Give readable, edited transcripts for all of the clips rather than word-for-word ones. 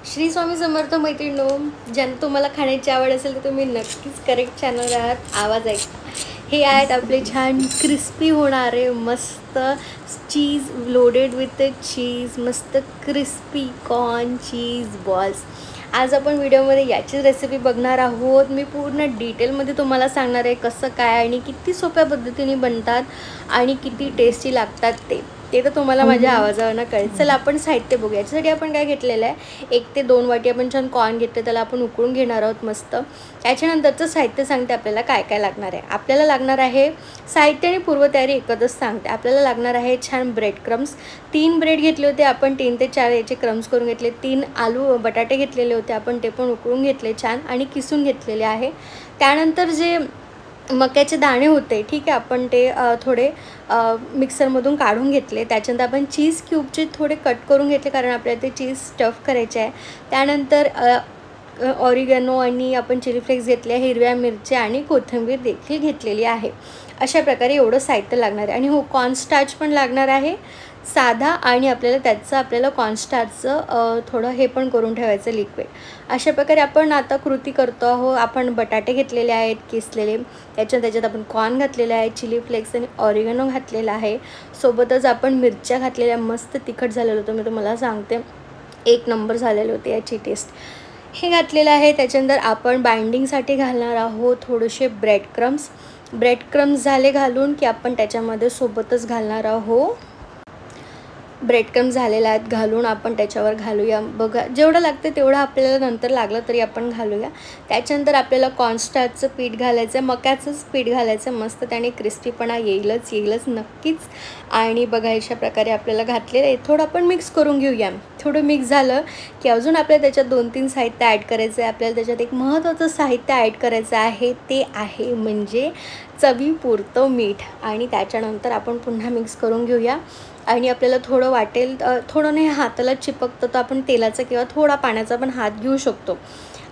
श्री स्वामी समर्थ मैत्रिणो, ज्यांना तुम्हाला खाण्याची आवड असेल तर तुम्ही नक्कीच करेक्ट चॅनल आहात. आवाज ऐका. हे आहेत आपले छान क्रिस्पी होणारे मस्त चीज लोडेड विथ चीज, मस्त क्रिस्पी कॉर्न चीज बॉल्स. आज आपण व्हिडिओमध्ये याचीच रेसिपी बघणार आहोत. मी पूर्ण डिटेलमध्ये तुम्हाला सांगणार आहे कसं काय आणि किती सोप्या पद्धतीने बनतात आणि किती टेस्टी लागतात ते तर तुम्हाला माझ्या आवाजावरनं कळेल. चला आपण साहित्य बघूया. याच्यासाठी आपण काय घेतलेलं आहे, 1 ते 2 वाटी आपण छान कॉर्न घेतले, त्याला आपण उकळून घेणार आहोत मस्त. त्याच्यानंतरचं साहित्य सांगते आपल्याला काय काय लागणार आहे. आपल्याला लागणार आहे साहित्य आणि पूर्वतयारी एकत्रच सांगते. आपल्याला लागणार आहे छान ब्रेड क्रम्स. 3 ब्रेड घेतले होते आपण, 3 ते 4 याचे क्रम्स करून घेतले. 3 आलू बटाटे घेतलेले होते आपण, ते पण उकळून घेतले छान आणि किसून घेतलेले आहे. त्यानंतर जे मक्याचे दाणे होते, ठीक आहे, आपण ते थोडे मिक्सरमधून काढून घेतले. त्याच्यानंतर आपण चीज क्यूबचे थोडे कट करून घेतले, कारण आपल्याला ते चीज स्टफ करायचे आहे. त्यानंतर ऑरिगॅनो आणि आपण चिली फ्लेक्स घेतले, हिरव्या मिरच्या आणि कोथिंबीर देखील घेतलेली आहे. अशा प्रकारे एवढं साहित्य लागणार आहे. आणि हो, कॉर्नस्टार्च पण लागणार आहे साधा, आणि आपल्याला कॉर्नस्टार्चचं थोडं हे पण करून ठेवायचं लिक्विड. अशा प्रकारे आपण आता कृती करतो आहोत. आपण बटाटे घेतलेले आहेत किसलेले, त्याच्यात आपण कॉर्न घातलेले आहे, चिली फ्लेक्स आणि ऑरिगॅनो घातलेला आहे. सोबतच आपण मिरच्या घातलेल्या, मस्त तिखट झालेलं होतं, मी तुम्हाला सांगते 1 नंबर झालेलं होते याची टेस्ट. हे घातलेलं आहे. त्याच्यानंतर आपण बाइंडिंगसाठी घालणार आहोत थोडेसे ब्रेड क्रम्स झाले घालून की आपण त्याच्यामध्ये सोबतच घालणार आहोत ब्रेड क्रम्स झालेले आहेत घालून आपण त्याच्यावर घालूया. बघा, जेवढं लागते तेवढं आपल्याला नंतर लागलं तरी आपण घालूया. त्याच्यानंतर आपल्याला कॉर्नस्टार्चचं पीठ घालायचं आहे, मक्याचंच पीठ घालायचं, मस्त त्याने क्रिस्पीपणा येईलच नक्कीच. आणि बघा, अशा प्रकारे आपल्याला घातलेलं आहे. थोडं आपण मिक्स करून घेऊया. थोडं मिक्स झालं की अजून आपल्याला त्याच्यात 2-3 साहित्य ॲड करायचं आहे. आपल्याला त्याच्यात एक महत्त्वाचं साहित्य ॲड करायचं आहे, ते आहे म्हणजे चवीपुरतं मीठ. आणि त्याच्यानंतर आपण पुन्हा मिक्स करून घेऊया. आणि आपल्याला थोडं वाटेल, थोडं नाही हाताला चिपकतं, तर आपण तेलाचा किंवा थोडा पाण्याचा पण हात घेऊ शकतो.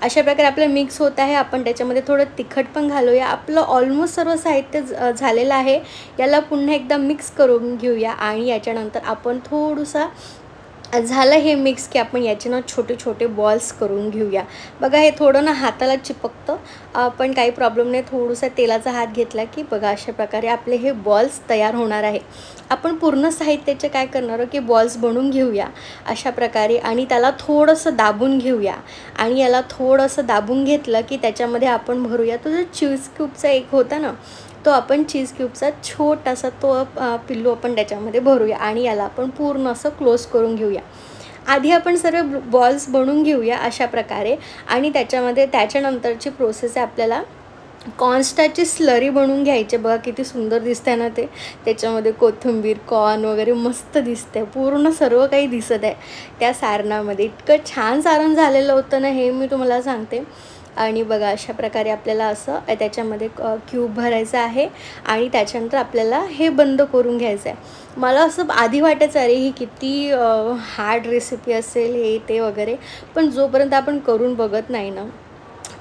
अशा प्रकारे आपलं मिक्स होत आहे. आपण त्याच्यामध्ये थोडं तिखट पण घालूया. आपलं ऑलमोस्ट सर्व साहित्य झालेलं आहे. याला पुन्हा एकदा मिक्स करून घेऊया. आणि याच्यानंतर आपण थोडंसं झालं हे मिक्स की आपण याचे ना छोटे छोटे बॉल्स करून घेऊया. बघा, हे थोडं ना हाताला चिपकतं, पण काही प्रॉब्लेम नाही. थोडंसं तेलाचा हात घेतला की बघा, अशा प्रकारे आपले हे बॉल्स तयार होणार आहे. आपण पूर्ण साहित्याचे काय करणार आहोत की बॉल्स बनवून घेऊया अशा प्रकारे. आणि त्याला थोडंसं दाबून घेऊया. आणि याला थोडंसं दाबून घेतलं की त्याच्यामध्ये आपण भरूया तो जो चीज क्यूबचा एक होता ना, तो आपण चीज क्यूबचा छोटासा तो पिल्लू आपण त्याच्यामध्ये भरूया. आणि याला आपण पूर्ण असं क्लोज करून घेऊया. आधी आपण सर्व बॉल्स बनवून घेऊया अशा प्रकारे. आणि त्याच्यानंतरची प्रोसेस आहे, आपल्याला कॉर्नस्टार्चची स्लरी बनवून घ्यायची. बघा किती सुंदर दिसतंय ना ते. त्याच्यामध्ये कोथिंबीर, कॉर्न वगैरे मस्त दिसतंय, पूर्ण सर्व काही दिसत आहे त्या सारणामध्ये. इतकं छान सारण झालेलं होतं ना हे, मी तुम्हाला सांगते. आणि बघा, अशा प्रकारे आपल्याला असं त्याच्यामध्ये क्यूब भरायचं आहे. आणि त्याच्यानंतर आपल्याला हे बंद करून घ्यायचं आहे. मला असं आधी वाटायचं अरे ही किती हार्ड रेसिपी असेल हे ते वगैरे, पण जोपर्यंत आपण करून बघत नाही ना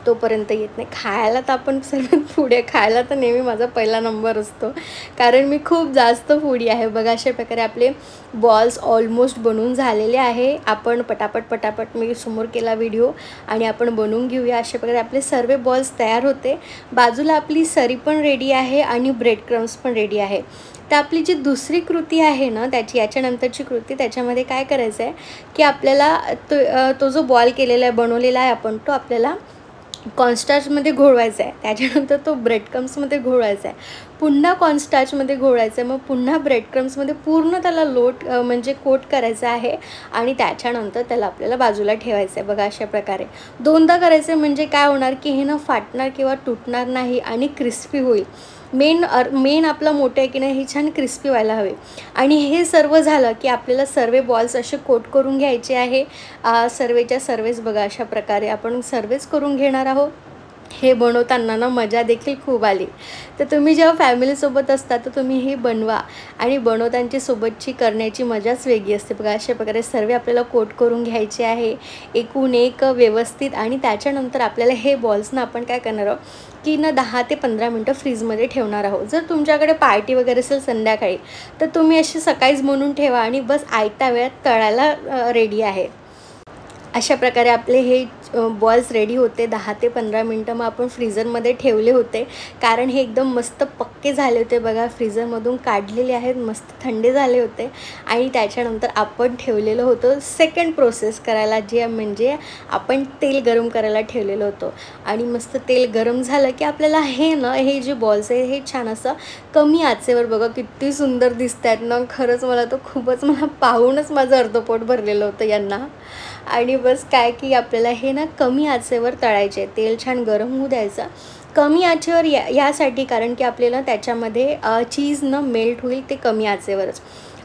तोपर्यंत येत नाही. खायला तर आपण सर्वात पुढे, खायला तर नेहमी माझा पहिला नंबर असतो, कारण मी खूप जास्त फूडी आहे. बघा, अशा प्रकारे आपले बॉल्स ऑलमोस्ट बनवून झालेले आहे. आपण पटापट मी समोर केला व्हिडिओ आणि आपण बनवून घेऊया. अशा प्रकारे आपले सर्व बॉल्स तयार होते. बाजूला आपली सरी पण रेडी आहे आणि ब्रेड क्रम्स पण रेडी आहे. तर आपली जी दुसरी कृती आहे ना, याच्यानंतरची कृती, त्याच्यामध्ये काय करायचं आहे की आपल्याला तो जो बॉल केलेला आहे, बनवलेला आहे आपण, तो आपल्याला कॉर्नस्टार्चमध्ये घोळवायचा आहे. त्याच्यानंतर तो ब्रेड क्रम्समध्ये घोळवायचा आहे. पुन्हा कॉर्नस्टार्चमध्ये घोळवायचं आहे. मग पुन्हा ब्रेड क्रम्समध्ये पूर्ण त्याला म्हणजे कोट करायचं आहे. आणि त्याच्यानंतर त्याला आपल्याला बाजूला ठेवायचं आहे. बघा, अशा प्रकारे 2दा करायचं आहे. म्हणजे काय होणार की हे ना फाटणार किंवा तुटणार नाही आणि क्रिस्पी होईल. मेन आपला मोठं आहे की नाही, हे छान क्रिस्पी व्हायला हवे. आणि हे सर्व झालं की आपल्याला सर्व बॉल्स असे कोट करून घ्यायचे आहे. सर्वेच्या सर्वच बघा, अशा प्रकारे आपण सर्वच करून घेणार आहोत. हे बनवताना ना मजा देखील खूप आली. तर तुम्ही जेव्हा फॅमिलीसोबत असता तर तुम्ही हे बनवा. आणि बनवतांची सोबतची करण्याची मजाच वेगळी असते. बघा, अशा प्रकारे सर्व आपल्याला कोट करून घ्यायचे आहे एकूण एक व्यवस्थित. आणि त्याच्यानंतर आपल्याला हे बॉल्स ना आपण काय करणार आहोत की ना 10 ते 15 मिनटं फ्रीजमध्ये ठेवणार आहोत. जर तुमच्याकडे पार्टी वगैरे असेल संध्याकाळी, तर तुम्ही अशी सकाळीच बनवून ठेवा आणि बस आयत्या वेळात तळायला रेडी आहे. अशा प्रकारे आपले हे बॉल्स रेडी होते. 10 ते 15 मिनटं मग आपण फ्रीझरमध्ये ठेवले होते, कारण हे एकदम मस्त पक्के झाले होते. बघा, फ्रीझरमधून काढलेले आहेत, मस्त थंडे झाले होते. आणि त्याच्यानंतर आपण ठेवलेलं होतं सेकंड प्रोसेस करायला, जे म्हणजे आपण तेल गरम करायला ठेवलेलं होतं. आणि मस्त तेल गरम झालं की आपल्याला हे जे बॉल्स आहे हे छान असं कमी आचेवर, बघा किती सुंदर दिसत आहेत ना. खरंच मला पाहूनच माझं अर्धपोट भरलेलं होतं यांना. आणि बस काय की आपल्याला हे ना कमी आचेवर तळायचे. तेल छान गरम होऊ द्यायचं कमी आचेवर, यासाठी कारण की आपल्याला त्याच्यामध्ये चीज न मेल्ट होईल ते कमी आचेवरच.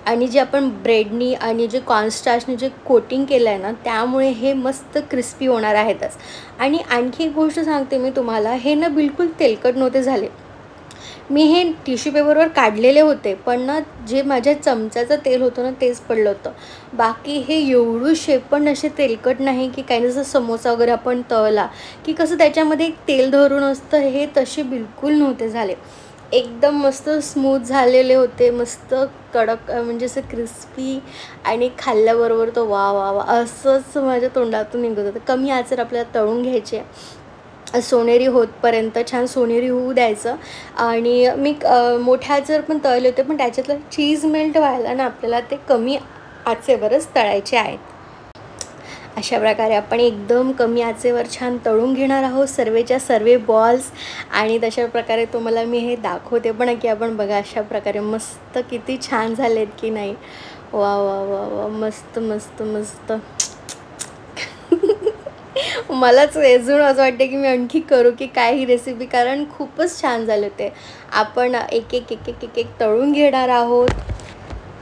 आणि जे आपण ब्रेडनी आणि जे कॉर्नस्टार्चने जे कोटिंग केलं आहे ना, त्यामुळे हे मस्त क्रिस्पी होणार आहेतच. आणि आणखी एक गोष्ट सांगते मी तुम्हाला, हे ना बिलकुल तेलकट नव्हते झाले. मी हे टिश्यू पेपरवर काढलेले होते, पण ना जे माझ्या चमच्याचं तेल होतं ना तेच पडलं होतं. बाकी हे एवढं शेप पण असे तेलकट नाही की काही जसं समोसा वगैरे आपण तळला की कसं त्याच्यामध्ये एक तेल धरून असतं, हे तसे बिलकुल नव्हते झाले. एकदम मस्त स्मूथ झालेले होते, मस्त कडक, म्हणजे असं क्रिस्पी. आणि खाल्ल्याबरोबर तो वा वा वा असंच माझ्या तोंडातून निघत होतं. कमी आचेवर आपल्याला तळून घ्यायचे, सोनेरी होतपर्यंत छान सोनेरी होऊ द्यायचं. आणि मी मोठ्या आचेवर पण तळले होते, पण त्याच्यातलं चीज मेल्ट व्हायला ना आपल्याला ते कमी आचेवरच तळायचे आहेत. अशा प्रकारे आपण एकदम कमी आचेवर छान तळून घेणार आहोत सर्वेच्या सर्व बॉल्स. आणि तशा प्रकारे तुम्हाला मी हे दाखवते पण की आपण बघा अशा प्रकारे मस्त किती छान झालेत की नाही. वा वा वा वा, मस्त मस्त मस्त. मलाच अजून असं वाटते की मी आणखी करू की काय ही रेसिपी, कारण खूपच छान झाले होते. आपण एक एक एक एक एक एक तळून घेणार आहोत.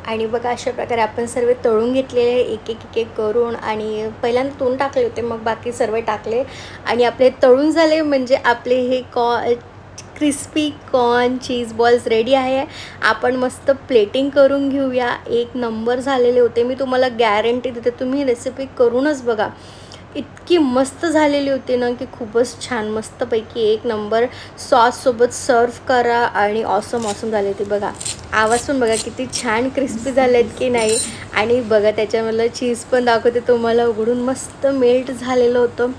आणि बघा अशा प्रकारे आपण सर्व तळून घेतलेले एक एक एक एक करून. आणि पहिल्यांदा 2 टाकले होते, मग बाकी सर्व टाकले आणि आपले तळून झाले. म्हणजे आपले हे क्रिस्पी कॉर्न चीज बॉल्स रेडी आहे. आपण मस्त प्लेटिंग करून घेऊया. एक नंबर झालेले होते, मी तुम्हाला गॅरंटी देते. तुम्ही रेसिपी करूनच बघा, इतकी मस्त झालेली होती ना की खूपच छान, मस्तपैकी एक नंबर. सॉससोबत सर्व करा आणि ऑसम झाली होती. बघा आवाज पण बघा किती छान क्रिस्पी झाले आहेत की नाही. आणि बघा त्याच्यामधलं चीज पण दाखवते तुम्हाला उघडून, मस्त मेल्ट झालेलं होतं.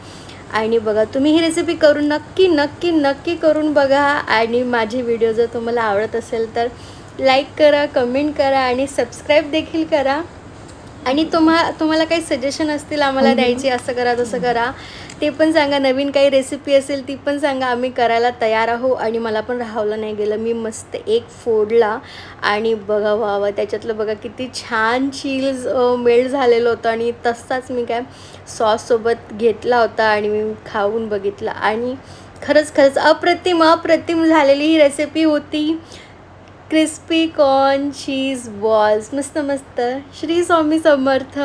आणि बघा तुम्ही ही रेसिपी करून नक्की नक्की नक्की करून बघा. आणि माझे व्हिडिओ जर तुम्हाला आवडत असेल तर लाईक करा, कमेंट करा आणि सबस्क्राईब देखील करा. आणि तुम्हाला काही सजेशन असतील आम्हाला द्यायचे, असं करा तसं करा, ते पण सांगा. नवीन काही रेसिपी असेल ती पण सांगा, आम्ही करायला तयार आहो. आणि मला पण राहावलं नाही गेलं, मी मस्त एक फोडला आणि बघा वा वा त्याच्यातलं बघा किती छान चीज मेल्ट झालेलं होतं. आणि तसाच मी काय सॉससोबत घेतला होता आणि मी खाऊन बघितला. आणि खरंच अप्रतिम झालेली ही रेसिपी होती. क्रिस्पी कॉर्न चीज बॉल्स, मस्त मस्त. श्री स्वामी समर्थ.